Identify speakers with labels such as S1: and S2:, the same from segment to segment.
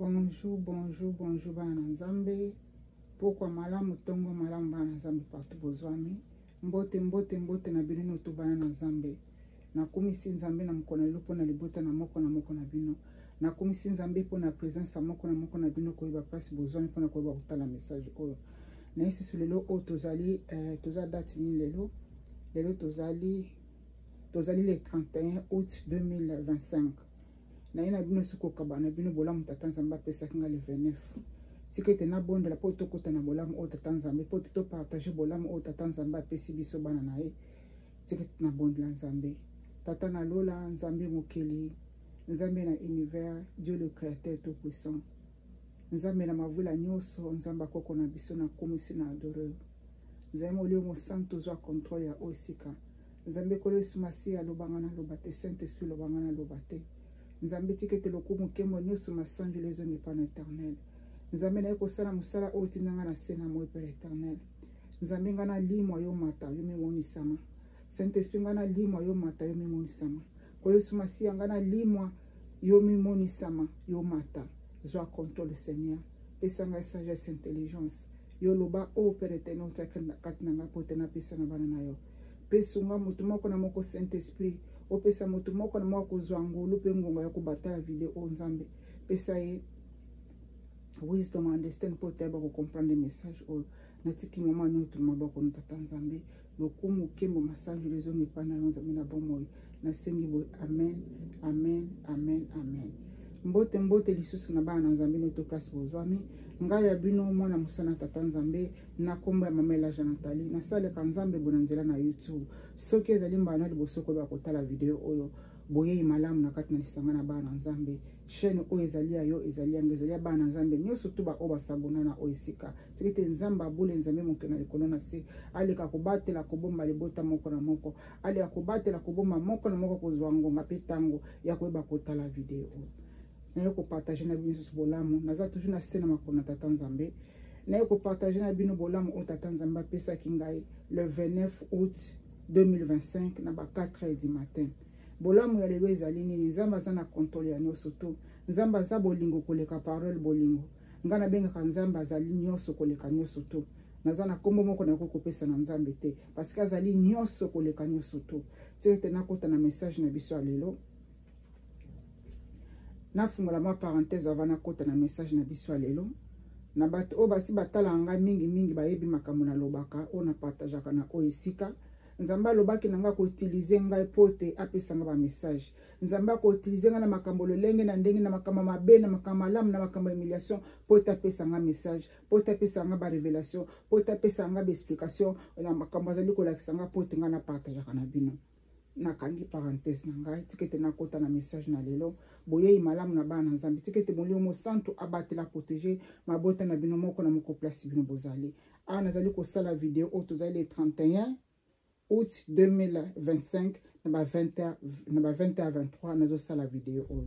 S1: Bonjour, bonjour, bonjour, bana nzambe. Pourquoi malamu tongo malamu bana nzambe partout bozwami. Mbote mbote mbote na bino to bana nzambe. Na komisi nzambe na mukona lupo na libota na moko na bino. Na komisi nzambe po na présence moko na bino ko iba place bozwami po na ko iba kutala message oyo. Na isi sur lelo o tozali toza date ni lelo. Lelo tozali le 31 août 2025. Na ina bino suko kabana bino bolamu tatanzamba pesa kinga le 29. Tikete na bonde la poto kota na bolamu o tatanzamba poto to partager bolamu o tatanzamba pesi biso bana na e. Tikete na bonde la nzambe. Tata na lola nzambe mokeli. Nzambe na univers, Dieu le créateur tout puissant. Nzambe na mavula nyoso nzamba koko na biso na komisi na adoreur. Nzambe olio mo santo zwa contrôle ya osika. Nzambe kolo sumasi ya lobangana lobate Saint-Esprit lobangana lobate. Nzambe tikete lokumu kemo nyoso masanju lezo ni pana éternel. Nzambe na eko sala musala o tinanga na sena mo père éternel. Nzambe ngana limwa yo mata yo mimoni sama. Saint-Esprit ngana limwa yo mata yo mimoni sama. Kolo sumasi ngana limwa yo mimoni sama yo mata. Zwa contrôle Seigneur. Pesanga sagesse intelligence. Yo loba o père éternel takena katnanga potena pesa na bana na yo. Pesunga mutu moko na moko Saint-Esprit. Opesa mutu moko na moko zwangulu pe ngonga ya kubatala video o nzambe. Pesa ye wisdom and understand po teba ko comprendre message o natiki mama nyoto maboko ntata nzambe. Lokumu kembo masanju lezo ngepana yo nzambe na bomoyi. Na sengi bo amen amen amen amen. Mbote mbote lisusu na bana nzambe no to place bozwami. Ngai ya bino mwana musana tata nzambe na kombo ya mamela Janatali na sale ka nzambe bonanzela na YouTube. Soki ezali mbana liboso ko ba kotala video oyo boye malamu na kati na lisanga na bana nzambe. Chaîne o ezali ayo ezali angezali bana nzambe nyoso to ba oba sabona na oisika. Tikete nzamba bule nzambe mokena likolo na se. Ale ka kobatela kobomba libota moko na moko. Ale ka kobatela kobomba moko na moko kozwa ngonga pe tango ya ko ba kotala video oyo. Na yoko partager na bino su bolamu naza toujours na sena makona tata nzambe na yoko partager na bino bolamu o tata nzambe pesa kingai le 29 août 2025 na ba 4h du matin. Bolamu ya lelo ezali nini nzamba za na contrôle ya nyoso to nzamba za bolingo koleka parole bolingo ngana benga ka nzamba azali nyoso koleka nyoso to naza na kombo moko na kokopesa na nzambe te parce que azali nyoso koleka nyoso to tete na kota na message na biso lelo. Na fungola ma parenthèse avant na kota na message na biso lelo na bato o basi batala nga mingi bayebi makambo na lobaka o na partageaka na o esika nzamba lobaki nanga ko utiliser ngai pote apesa nga ba message nzamba ko utiliser nga na makambo lolenge na ndenge na makambo mabe na makambo malamu na makambo humiliation pote apesa nga message pote apesa nga ba révélation pote apesa nga ba explication na makambo azali ko lakisa nga pote nga na partageaka na bino. Na kangi parenthèse na ngai tikete na kota na message na lelo boye malamu na bana nzambe tikete molio mo santo abatela protéger mabota na bino moko na moko place bino bozali nazali ko sala video o tozali le 31 août 2025 na ba 20 à 23 nazo sala video o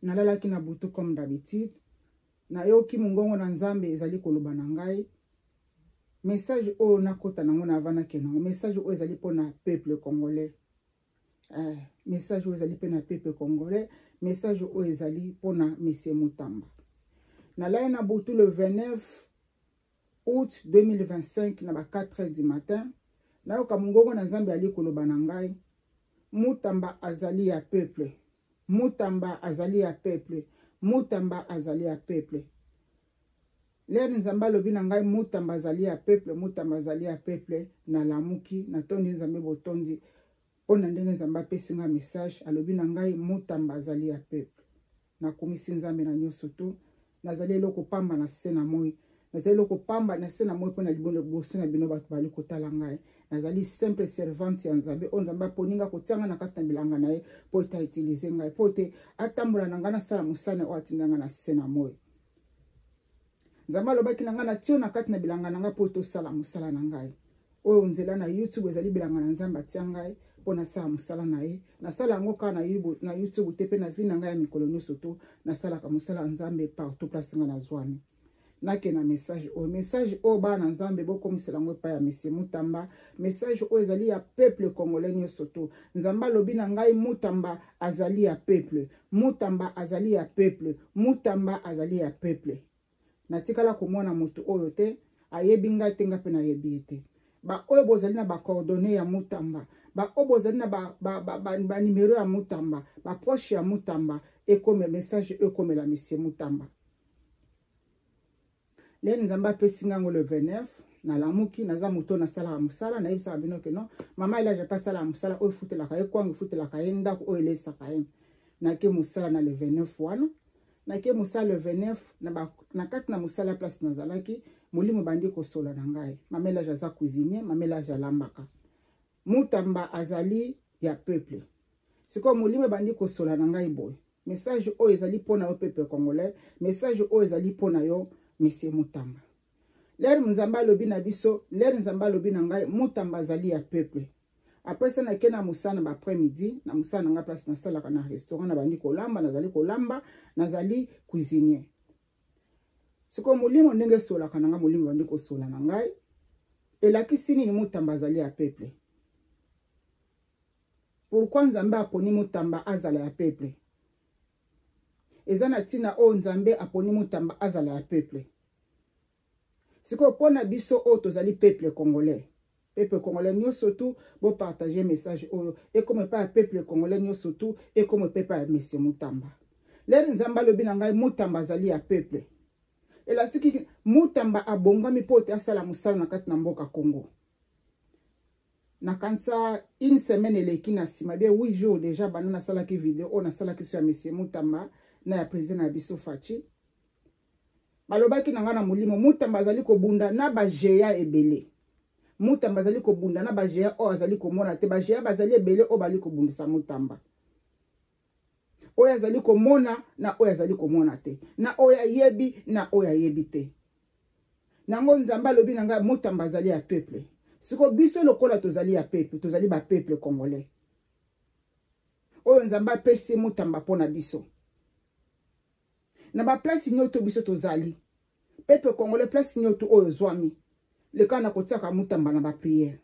S1: nalalaki na butu comme d'habitude na yoki mungongo na nzambe ezali koloba na ngai. Message o nakota nango na vana kenango message o ezali pona peuple congolais message o ezali pona peuple congolais message o ezali pona monsieur Mutamba na lai na butu le 29 août 2025 na ba 4h du matin na yoka mungongo na nzambe ali koloba na ngai Mutamba azali ya peuple Mutamba azali ya peuple Mutamba azali ya peuple. Lere nzamba lobi na ngai Mutamba azali ya peuple Mutamba azali ya peuple na lamuki na tondi nzambe botondi pona ndenge nzamba pesi nga message alobi na ngai Mutamba azali ya peuple na komisi nzambe na nyoso to nazali loko pamba na sena moi nazali loko pamba na sena moi pona libono boso na bino bato bali kotala ngai nazali simple servante ya nzambe o nzamba poninga kotanga na kati na bilanga na ye po ta utiliser ngai po te atambola na ngana sala musane o atindanga na sena moi. Nzamba lobaki nanga na tio na kati na bilanga nanga po to sala musala na ngai. Oyo nzela na YouTube ezali bilanga na nzamba tia ngai po na sala musala na ye. Na sala ngo ka na YouTube te pe na vi na ngai ya mikolo nyonso to na sala ka musala nzambe partout place nga na zwami. nake na message o bana nzambe bokomisela ngo pa ya monsieur Mutamba message o ezali ya peuple congolais nyonso to nzamba lobi na ngai Mutamba azali ya peuple Mutamba azali ya peuple Mutamba azali ya peuple natikala komona mutu oyo te ayebi ngai te nga pe nayebi te ba oyo bozali na ba coordonnées ya Mutamba ba oyo bozali na ba numéro ya Mutamba ba proche ya Mutamba ekome message ekome la monsieur Mutamba Len nzamba pesi ngango le 29 na lamuki naza muto na sala musala na yebisa bino ke non mama ila je pas sala musala o futela ka ekwangu futela ka enda ko elesa ka em na ke musala na le 29 wana na ke musala le 29 na kati na musala place nazalaki molimo bandi ko sola na ngai mama ila jaza cuisinier mama ila jalambaka Mutamba azali ya peuple siko molimo bandi ko sola na ngai boy message o ezali pona yo peuple congolais message o ezali pona yo monsieur Mutamba l'air nzamba lobi na biso l'air nzamba lobi na ngai Mutamba azali ya peuple après ça na kena musana ba après-midi na musana nga place na sala na restaurant na bandi kolamba nazali kolamba nazali cuisinier siko molimo ndenge sola kananga molimo bandi ko sola na ngai elakisi nini Mutamba azali ya peuple pourquoi nzamba aponi Mutamba azala ya peuple ezana tina o nzambe aponi Mutamba azala ya peuple siko pona biso o tozali peuple congolais nyonso tout bo partager message oyo et comme pas peuple congolais nyonso tout et comme pas monsieur Mutamba lere nzamba lobi na ngai Mutamba azali ya peuple ela siki Mutamba abongami pote asala musala na kati na mboka Congo na kansa une semaine eleki na sima bien 8 jours déjà banana sala ki vidéo on a sala ki sur monsieur Mutamba na ya président na biso Fachi balobaki nanga na mulimo Mutamba azali ko bunda na ba jeya ebele Mutamba azali ko bunda na ba jeya o azali ko mona te ba jeya bazali ebele o bali ko bundisa Mutamba oya azali ko mona na oya azali ko mona te na oya yebi na oya yebi te nango nzamba lobi nanga Mutamba azali ya peuple siko biso lokola tozali ya peuple tozali ba peuple congolais oyo nzamba pesi Mutamba pona biso na ba place nyoto biso tozali peuple congolais place nyoto oyo zwami le kana kotiaka Mutamba na ba prière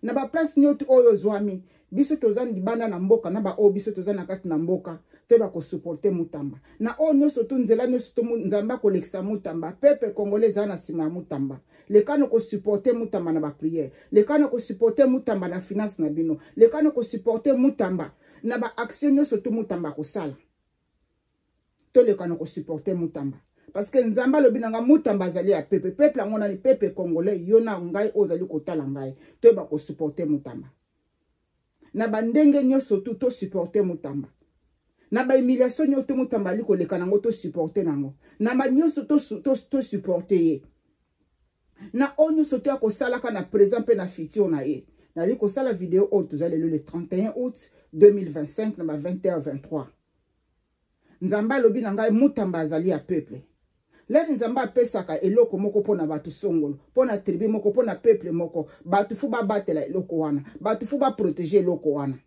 S1: na ba place nyoto oyo zwami biso tozali libanda na mboka na ba o biso tozali na kati na mboka te ba ko supporter Mutamba na o nyoso to nzela nyoso to nzamba ko lekisa Mutamba peuple congolais za na sima Mutamba le kana ko supporter Mutamba na ba prière le kana ko supporter Mutamba na finance na bino le kana ko supporter Mutamba na ba action nyoso to Mutamba ko sala to le kana ko supporter Mutamba parce que nzamba lobi nanga Mutamba azali ya peuple ngona ni peuple congolais yona ngai ozali kotala ngai to ba ko supporter Mutamba na bandenge nyoso to supporter Mutamba na ba humiliation nyoto Mutamba ali ko leka nango to supporter nango na ba nyoso to supporter ye na onyo soto ya ko sala kana présent pe na futur na ye na li ko sala vidéo o tozali le 31 août 2025 na ba 20h23 nzamba lobi na ngai Mutamba azali ya peuple lere nzamba pesaka eloko moko pona batu songolo pona tribu moko pona peuple moko batu fu ba batela eloko wana batu fu ba protéger eloko wana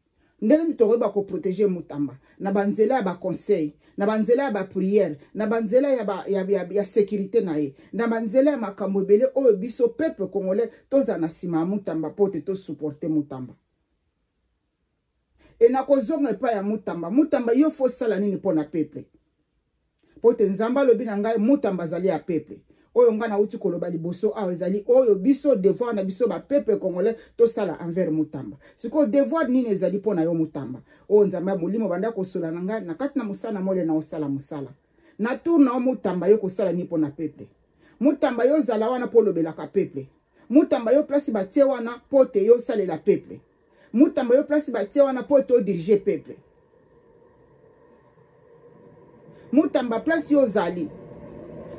S1: ndenge nitoke ba ko protéger Mutamba na banzela ya ba conseil na banzela ya ba prière na banzela ya sécurité na ye na banzela ya makambo ebele oyo biso peuple congolais toza na sima Mutamba pote to supporter Mutamba et na kozonga epa ya Mutamba yo fo sala nini pona peuple pote nzamba lobi na ngai Mutamba azali ya peuple oyo nga na uti koloba liboso awa ezali oyo biso devoir na biso ba peuple congolais to sala envers Mutamba siko devoir nini ezali pona yo Mutamba o nzamba molimo banda ko sola na ngai na kati na musala mole na osala musala na tourna Mutamba yo ko sala ni pona peuple Mutamba yo zala wana po lobela ka peuple Mutamba yo place batie wana pote yo salela peuple Mutamba yo place batie wana pote o diriger peuple Mutamba place yo zali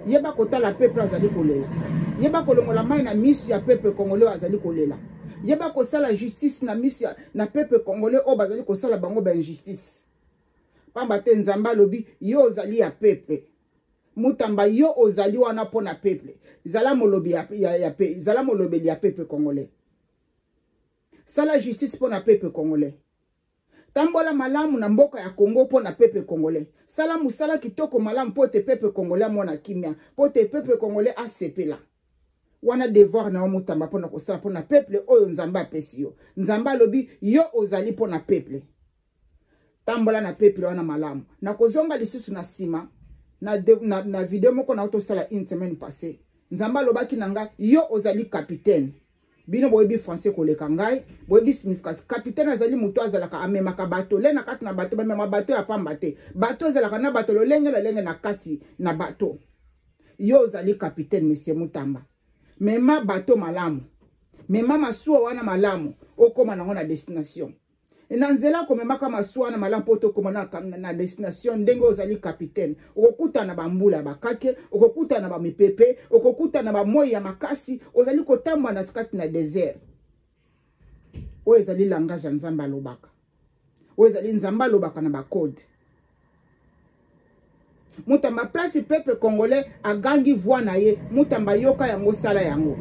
S1: yeba kotala peuple azali kolela yeba kolongola mai na misu ya peuple congolais azali kolela yeba kosala justice na misu na peuple congolais o bazali kosala bango ba injustice pamba te nzamba lobi yo ozali ya peuple Mutamba yo ozali wana pona peuple zala molobi zala molobeli ya peuple congolais sala justice pona peuple congolais Tambola malamu na mboka ya Congo po na peuple congolais. Sala musala kitoko malamu po te peuple congolais mona kimia. Po te peuple congolais asepela. Wana devoir na omutamba po na kosala po na peuple oyo nzamba apesi yo. Nzamba lobi yo ozali po na peuple. Tambola na peuple wana malamu. Na kozonga lisusu na sima na video moko na otosala une semaine passée. Nzamba lobaki nanga yo ozali capitaine. Bino boyebi français koleka ngai, boyebi signification. Capitaine azali muto azalaka amemaka bato. Le na kati na bato, bamema bato ya pamba te. Bato azalaka na bato lolenge na kati na bato. Yo ozali capitaine monsieur Mutamba. Mema bato malamu. Mema masuwa wana malamu. Okoma nango na destination. Na nzela komemaka masuwa na malamu poto koma na destination ndenge ozali capitaine. Okokuta na bambula bakake, okokuta na bamipepe, okokuta na bamoyi ya makasi, ozali kotamba na kati na désert. Oyo ezali langage ya Nzamba lobaka. Oyo ezali Nzamba lobaka na bakode. Mutamba place peuple congolais agangi voix na ye, mutamba yoka yango sala yango.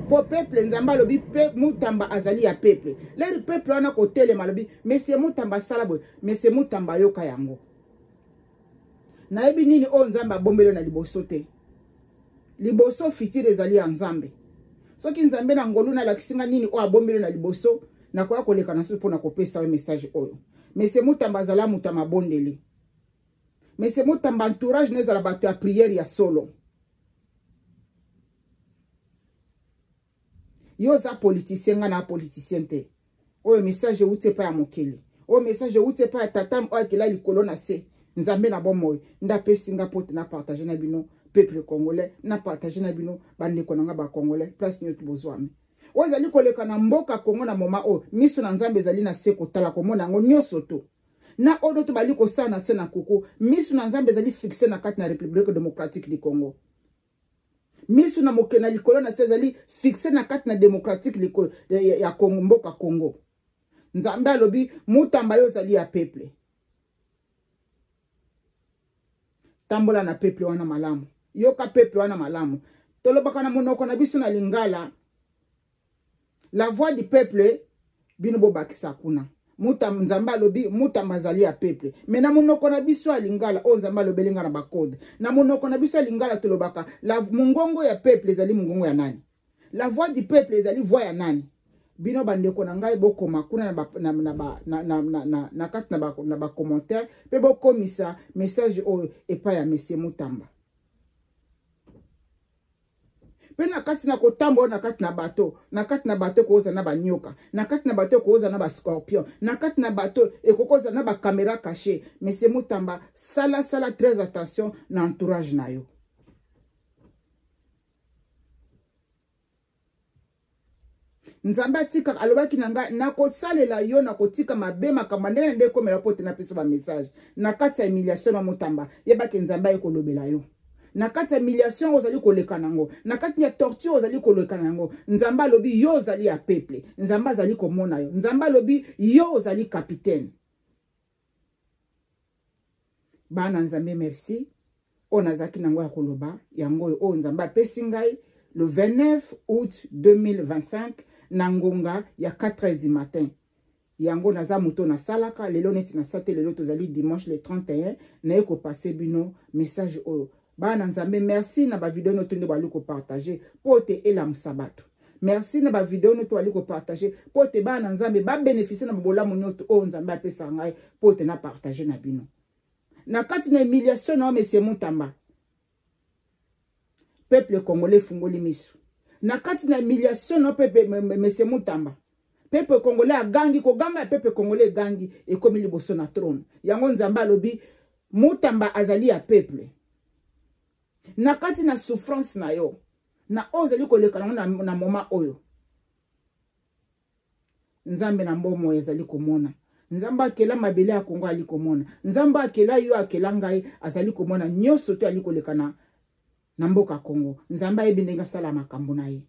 S1: Po peuple Nzamba lobi Mutamba azali ya peuple. Le peuple wana kotele malobi monsieur Mutamba salabo, monsieur Mutamba yoka yango. Na ebi nini o Nzamba bombelo na liboso te. Liboso fitire ezali ya Nzambe. Soki Nzambe na ngolu na lakisinga nini o abombelo na liboso na kwa koleka na supo na kopesa we message oyo. Monsieur Mutamba azala Mutamba bondeli. Monsieur Mutamba entourage nezala bato ya prière ya solo. Yo za politicien nga na politicien te. Oyo message ute pa ya mokeli. Oyo message ute pa ya tatam oyo akela likolo na se. Nzambe na bomoy. Nda pesi nga pote na partager na bino peuple congolais. Na partager na bino bandeko nanga ba congolais. Place nyoto bozwami. Oyo zali koleka na mboka Kongo na moma o. Miso na Nzambe zali na se kotala komona ngo nyoso to. Na odo to bali ko sa na se na kuku. Miso na Nzambe zali fixé na kati na République démocratique du Congo. Misu na mokena likolo na sezali fixé na kati na démocratique likolo ya Congo mboka Congo. Nzambe alobi Mutamba yo zali ya peuple. Tambola na peuple wana malamu. Yoka peuple wana malamu. Tolobaka na monoko na biso na lingala. La voix du peuple bino bobakisa kuna. Nzambe alobi Mutamba zali ya peuple. Mais na monoko na biso ya lingala o Nzambe alobelinga na bakode. Na monoko na biso ya lingala tolobaka la mungongo ya peuple ezali mungongo ya nani? La voix du peuple ezali voix ya nani? Bino bandeko na ngai bokoma kuna na kati na ba commentaire pe bokomisa message o epa ya monsieur Mutamba. Pe na kati na kotambo na kati na bato koza na banyoka, na kati na bato koza na ba scorpion, na kati na bato ekokoza na ba caméra cachée. Monsieur Mutamba sala très attention na entourage na yo. Nzamba tika alobaki nanga na kosalela yo na kotika mabema kamandene nde komela pote na peso ba message. Na kati ya humiliation na Mutamba yebaki Nzamba ekolobela yo. Na kati ya humiliation ozali koleka nango, na kati ya torture ozali koleka nango. Nzamba lobi yo ozali ya peuple, Nzamba azali komona yo. Nzamba lobi yo ozali capitaine. Bana Nzambe merci. Onazaki nango ya koloba yango o Nzamba pesi ngai le 29 août 2025 na ngonga ya 4h du matin. Yango naza muto na salaka lelo neti na sate lelo tozali dimanche le 31 na eko passer bino message oyo. Bana Nzambe merci na ba vidéo noto ndo bali ko partager pote ela musabato. Merci na ba vidéo noto bali ko partager pote bana Nzambe ba bénéficier na bola monyoto o Nzambe apesa ngai pote na partager na bino. Na kati na humiliation na monsieur Mutamba. Peuple congolais fungoli misu. Na kati na humiliation na peuple monsieur Mutamba. Peuple congolais agangi ko ganga peuple congolais gangi e komi liboso na trône. Yango Nzambe alobi Mutamba azali ya peuple. Na kati na souffrance na yo. Na ozali koleka na moma oyo. Nzambe na mbomo ezali komona. Nzambe akela mabele ya Kongo ali komona. Nzambe akela yo akela ngai azali komona nyoso to ali koleka na mboka Kongo. Nzambe ebindenga sala makambo na ye.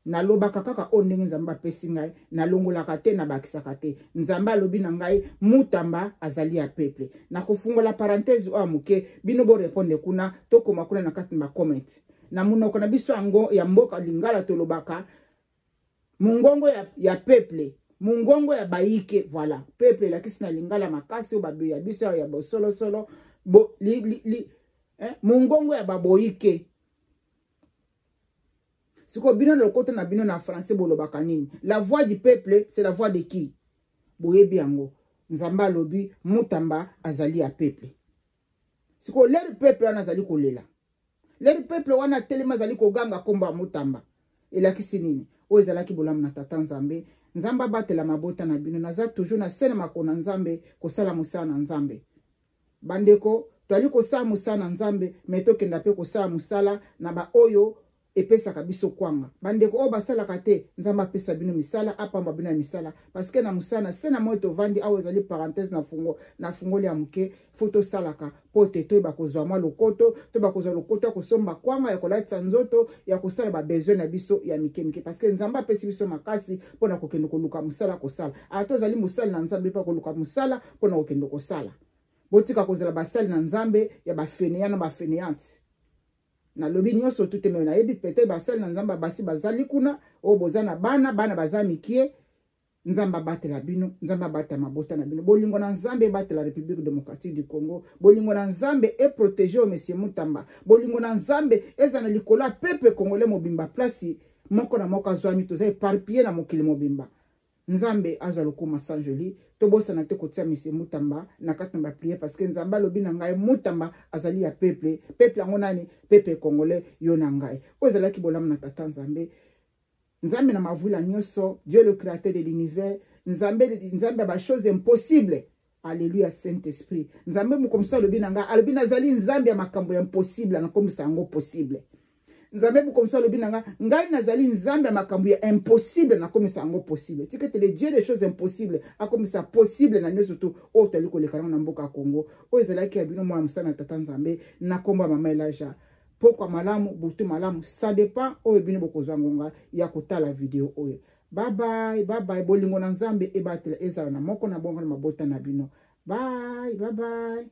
S1: Na lobaka kaka o ndenge Nzambe apesi ngai na longolaka te na bakisaka te. Nzambe alobi na ngai Mutamba azali ya peuple. Na kofungola parenthèse o amuke bino bo répondre kuna to koma kuna na kati na comment. Na munoko na biso ya mboka lingala to lobaka mungongo ya peuple mungongo ya baike voilà peuple la kisina lingala makasi o babi ya biso ya bosolo solo mungongo ya baboike siko bino lokoto na bino na français bolobaka nini la voix du peuple c'est la voix de qui boyebi yango nzamba lobi mutamba azali ya peuple siko le peuple wana azali kolela le peuple wana telema azali koganga komba mutamba elakisi nini o ezalaki bolamu na tata nzambe nzamba batela mabota na bino naza toujours na sena makona nzambe kosala musala na nzambe bandeko toali kosala musala na nzambe metokenda pe kosala musala na ba oyo epesaka biso kwanga bandeko o basalaka te nzamba pesa bino misala apamba bino misala parce que na musala sena moto vandi awo ezali parenthèse na fungo ya muke foto salaka pote to ba kozwa mwa lokoto to ba kozwa lokoto kosomba kwanga ya kolatsa nzoto ya kosala ba besoin na biso ya mike parce que nzamba pesi biso makasi pona kokende koluka musala kosala ato zali musala na nzambe pa koluka musala pona kokende kosala botika kozala basali na nzambe ya bafenéant na bafenéante na lobi nyonso tute me na yebi peut-être basali na nzamba basi bazali kuna o bozana bana baza mikie nzamba batela bino nzamba bata mabota na bino bolingo na nzambe batela République démocratique du Congo bolingo na nzambe e protéger monsieur Mutamba bolingo na nzambe ezana likola peuple congolais mobimba place moko na moko azwami toza éparpillé na mokili mobimba nzambe azwa lokuma sanjoli tobosa na te kotia monsieur Mutamba na kati na ba prière parce que nzamba lobi na ngai Mutamba azali ya peuple yango nani peuple congolais yo na ngai ozala ki bolamu na tata nzambe nzambe na mavula nyonso Dieu le créateur de l'univers nzambe ba chose impossible alléluia Saint-Esprit nzambe mukomisa lobi na ngai alobi nazali nzambe ya makambo ya impossible na komisa yango possible nzambe mukomisa lobi na ngai nazali nzambe ya makambo ya impossible na komisa yango possible tikete le Dieu des choses impossibles akomisa possible na nyonso to o tali kolekana na mboka Congo o ezalaki ya bino mwa musana tata nzambe na komba mama Elaja pokwa malamu butu malamu ça dépend oyo bino bokozwa ngonga ya kotala video oyo bye bye bolingo na nzambe ebatela ezala na moko na bongo na mabota na bino bye